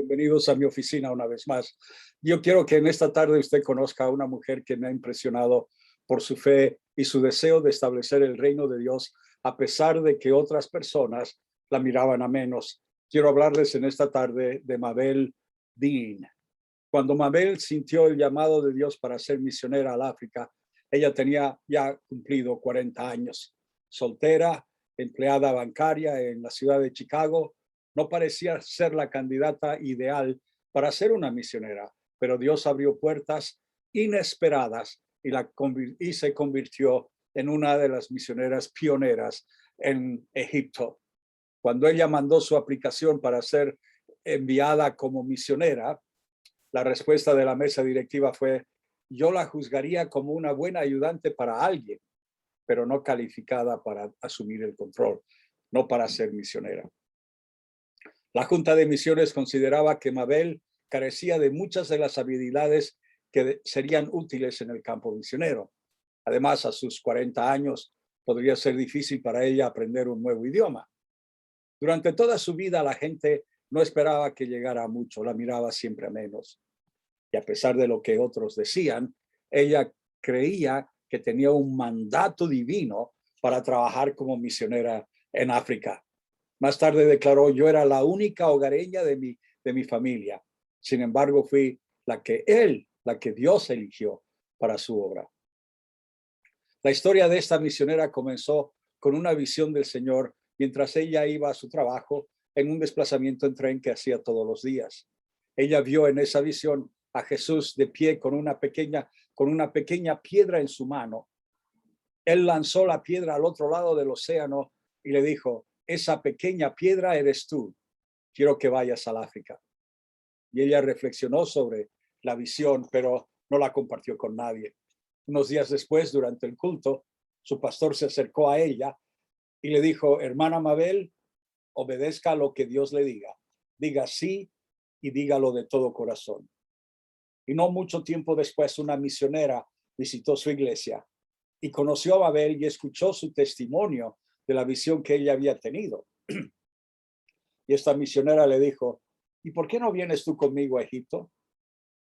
Bienvenidos a mi oficina una vez más. Yo quiero que en esta tarde usted conozca a una mujer que me ha impresionado por su fe y su deseo de establecer el reino de Dios, a pesar de que otras personas la miraban a menos. Quiero hablarles en esta tarde de Mabel Dean. Cuando Mabel sintió el llamado de Dios para ser misionera al África, ella tenía ya cumplido 40 años. Soltera, empleada bancaria en la ciudad de Chicago, no parecía ser la candidata ideal para ser una misionera, pero Dios abrió puertas inesperadas y se convirtió en una de las misioneras pioneras en Egipto. Cuando ella mandó su aplicación para ser enviada como misionera, la respuesta de la mesa directiva fue: yo la juzgaría como una buena ayudante para alguien, pero no calificada para asumir el control, no para ser misionera. La Junta de Misiones consideraba que Mabel carecía de muchas de las habilidades que serían útiles en el campo misionero. Además, a sus 40 años, podría ser difícil para ella aprender un nuevo idioma. Durante toda su vida, la gente no esperaba que llegara a mucho, la miraba siempre a menos. Y a pesar de lo que otros decían, ella creía que tenía un mandato divino para trabajar como misionera en África. Más tarde declaró: yo era la única hogareña de mi familia. Sin embargo, fui la que Dios eligió para su obra. La historia de esta misionera comenzó con una visión del Señor mientras ella iba a su trabajo en un desplazamiento en tren que hacía todos los días. Ella vio en esa visión a Jesús de pie con una pequeña piedra en su mano. Él lanzó la piedra al otro lado del océano y le dijo: esa pequeña piedra eres tú. Quiero que vayas al África. Y ella reflexionó sobre la visión, pero no la compartió con nadie. Unos días después, durante el culto, su pastor se acercó a ella y le dijo: hermana Mabel, obedezca lo que Dios le diga. Diga sí y dígalo de todo corazón. Y no mucho tiempo después, una misionera visitó su iglesia y conoció a Mabel y escuchó su testimonio de la visión que ella había tenido. Y esta misionera le dijo: ¿y por qué no vienes tú conmigo a Egipto?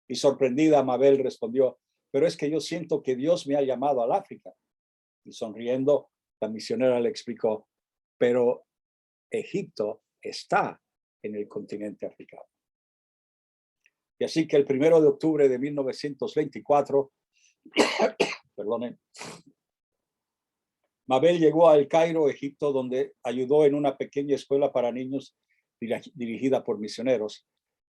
Y sorprendida, Mabel respondió: pero es que yo siento que Dios me ha llamado al África. Y sonriendo, la misionera le explicó: pero Egipto está en el continente africano. Y así que el 1 de octubre de 1924, perdonen, Mabel llegó al Cairo, Egipto, donde ayudó en una pequeña escuela para niños dirigida por misioneros.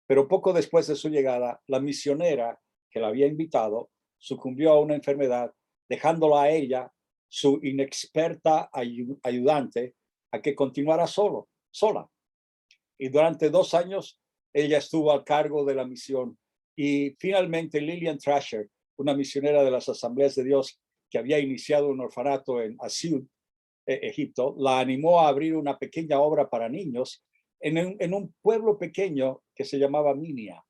Pero poco después de su llegada, la misionera que la había invitado sucumbió a una enfermedad, dejándola a ella, su inexperta ayudante, a que continuara sola. Y durante 2 años, ella estuvo a cargo de la misión. Y finalmente Lillian Trasher, una misionera de las Asambleas de Dios que había iniciado un orfanato en Asiut, Egipto, la animó a abrir una pequeña obra para niños en un pueblo pequeño que se llamaba Minia.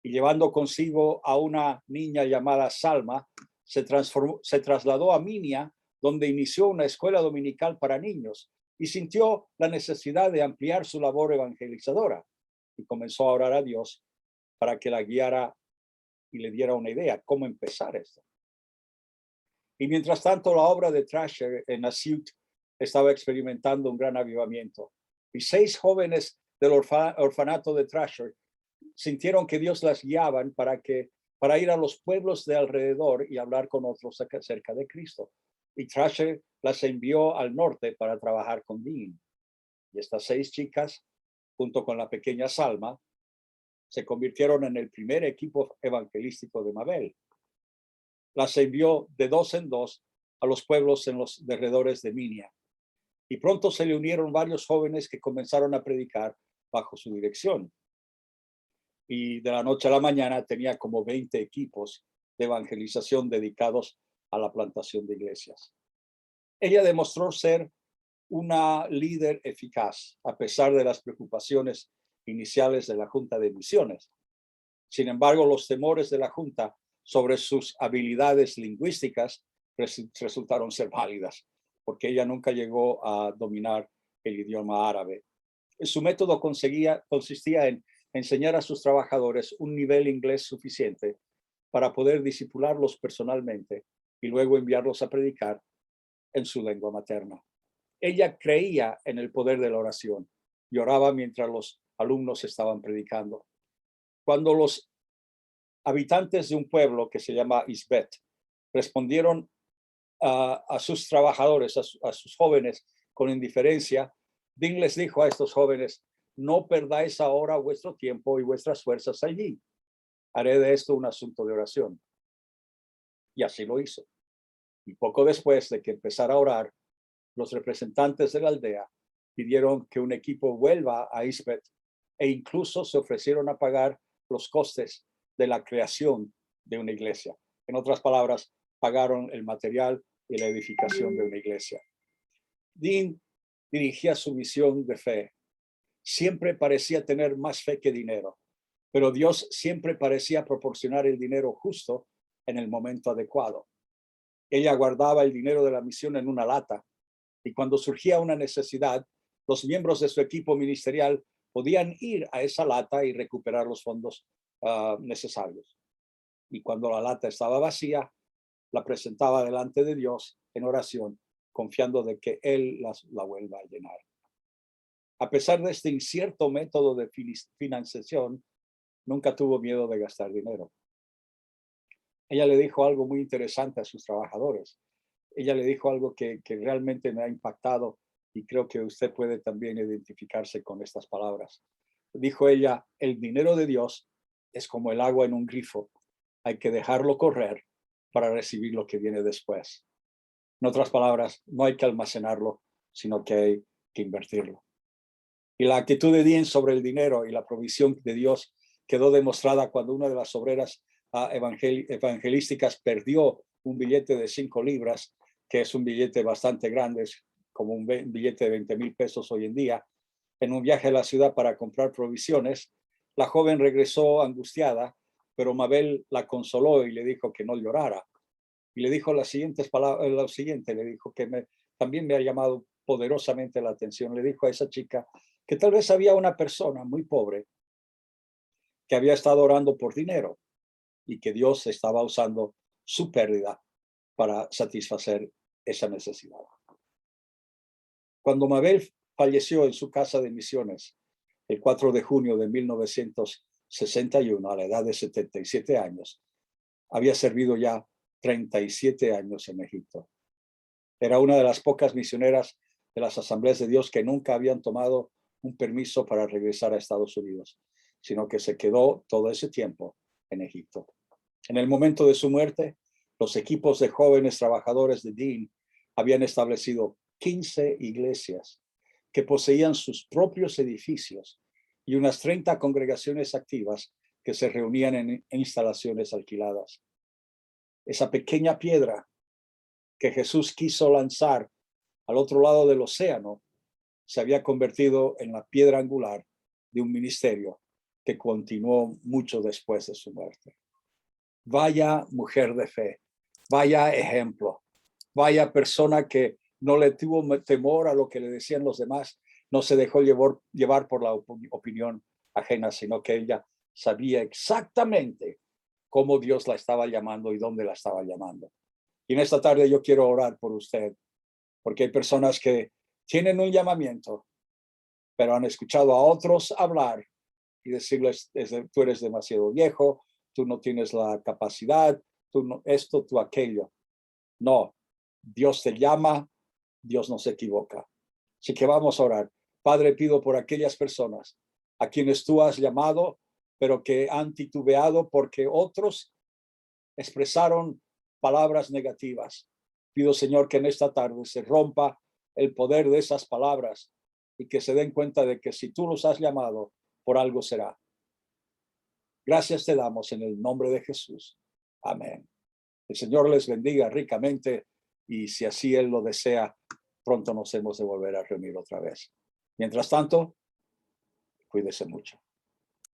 Y llevando consigo a una niña llamada Salma, se trasladó a Minia, donde inició una escuela dominical para niños y sintió la necesidad de ampliar su labor evangelizadora. Y comenzó a orar a Dios para que la guiara y le diera una idea cómo empezar esto. Y mientras tanto, la obra de Trasher en Asiut estaba experimentando un gran avivamiento. Y 6 jóvenes del orfanato de Trasher sintieron que Dios las guiaba para ir a los pueblos de alrededor y hablar con otros acerca de Cristo. Y Trasher las envió al norte para trabajar con Dean. Y estas 6 chicas, junto con la pequeña Salma, se convirtieron en el primer equipo evangelístico de Mabel. Las envió de 2 en 2 a los pueblos en los alrededores de Minia. Y pronto se le unieron varios jóvenes que comenzaron a predicar bajo su dirección. Y de la noche a la mañana tenía como 20 equipos de evangelización dedicados a la plantación de iglesias. Ella demostró ser una líder eficaz, a pesar de las preocupaciones iniciales de la Junta de Misiones. Sin embargo, los temores de la Junta sobre sus habilidades lingüísticas resultaron ser válidas, porque ella nunca llegó a dominar el idioma árabe. Su método consistía en enseñar a sus trabajadores un nivel inglés suficiente para poder discipularlos personalmente y luego enviarlos a predicar en su lengua materna. Ella creía en el poder de la oración y oraba mientras los alumnos estaban predicando. Cuando los habitantes de un pueblo que se llama Isbet respondieron a sus trabajadores, a sus jóvenes con indiferencia, Dean les dijo a estos jóvenes: no perdáis ahora vuestro tiempo y vuestras fuerzas allí. Haré de esto un asunto de oración. Y así lo hizo. Y poco después de que empezara a orar, los representantes de la aldea pidieron que un equipo vuelva a Isbet e incluso se ofrecieron a pagar los costes de la creación de una iglesia. En otras palabras, pagaron el material y la edificación de una iglesia. Dean dirigía su misión de fe. Siempre parecía tener más fe que dinero, pero Dios siempre parecía proporcionar el dinero justo en el momento adecuado. Ella guardaba el dinero de la misión en una lata y cuando surgía una necesidad, los miembros de su equipo ministerial podían ir a esa lata y recuperar los fondos necesarios. Y cuando la lata estaba vacía, la presentaba delante de Dios en oración, confiando de que Él la vuelva a llenar. A pesar de este incierto método de financiación, nunca tuvo miedo de gastar dinero. Ella le dijo algo muy interesante a sus trabajadores. Ella le dijo algo que realmente me ha impactado y creo que usted puede también identificarse con estas palabras. Dijo ella: el dinero de Dios es como el agua en un grifo. Hay que dejarlo correr para recibir lo que viene después. En otras palabras, no hay que almacenarlo, sino que hay que invertirlo. Y la actitud de Dean sobre el dinero y la provisión de Dios quedó demostrada cuando una de las obreras evangelísticas perdió un billete de 5 libras, que es un billete bastante grande, es como un billete de 20,000 pesos hoy en día, en un viaje a la ciudad para comprar provisiones. La joven regresó angustiada, pero Mabel la consoló y le dijo que no llorara. Y le dijo las siguientes palabras, lo siguiente, le dijo que también me ha llamado poderosamente la atención. Le dijo a esa chica que tal vez había una persona muy pobre que había estado orando por dinero y que Dios estaba usando su pérdida para satisfacer esa necesidad. Cuando Mabel falleció en su casa de misiones el 4 de junio de 1961, a la edad de 77 años, había servido ya 37 años en Egipto. Era una de las pocas misioneras de las Asambleas de Dios que nunca habían tomado un permiso para regresar a Estados Unidos, sino que se quedó todo ese tiempo en Egipto. En el momento de su muerte, los equipos de jóvenes trabajadores de Dean habían establecido 15 iglesias que poseían sus propios edificios y unas 30 congregaciones activas que se reunían en instalaciones alquiladas. Esa pequeña piedra que Jesús quiso lanzar al otro lado del océano se había convertido en la piedra angular de un ministerio que continuó mucho después de su muerte. Vaya mujer de fe, vaya ejemplo, vaya persona que no le tuvo temor a lo que le decían los demás, no se dejó llevar por la opinión ajena, sino que ella sabía exactamente cómo Dios la estaba llamando y dónde la estaba llamando. Y en esta tarde yo quiero orar por usted, porque hay personas que tienen un llamamiento, pero han escuchado a otros hablar y decirles: tú eres demasiado viejo, tú no tienes la capacidad, tú no, esto, tú aquello. No, Dios te llama, Dios no se equivoca. Así que vamos a orar. Padre, pido por aquellas personas a quienes tú has llamado, pero que han titubeado porque otros expresaron palabras negativas. Pido, Señor, que en esta tarde se rompa el poder de esas palabras y que se den cuenta de que si tú los has llamado, por algo será. Gracias te damos en el nombre de Jesús. Amén. El Señor les bendiga ricamente y si así Él lo desea, pronto nos hemos de volver a reunir otra vez. Mientras tanto, cuídese mucho.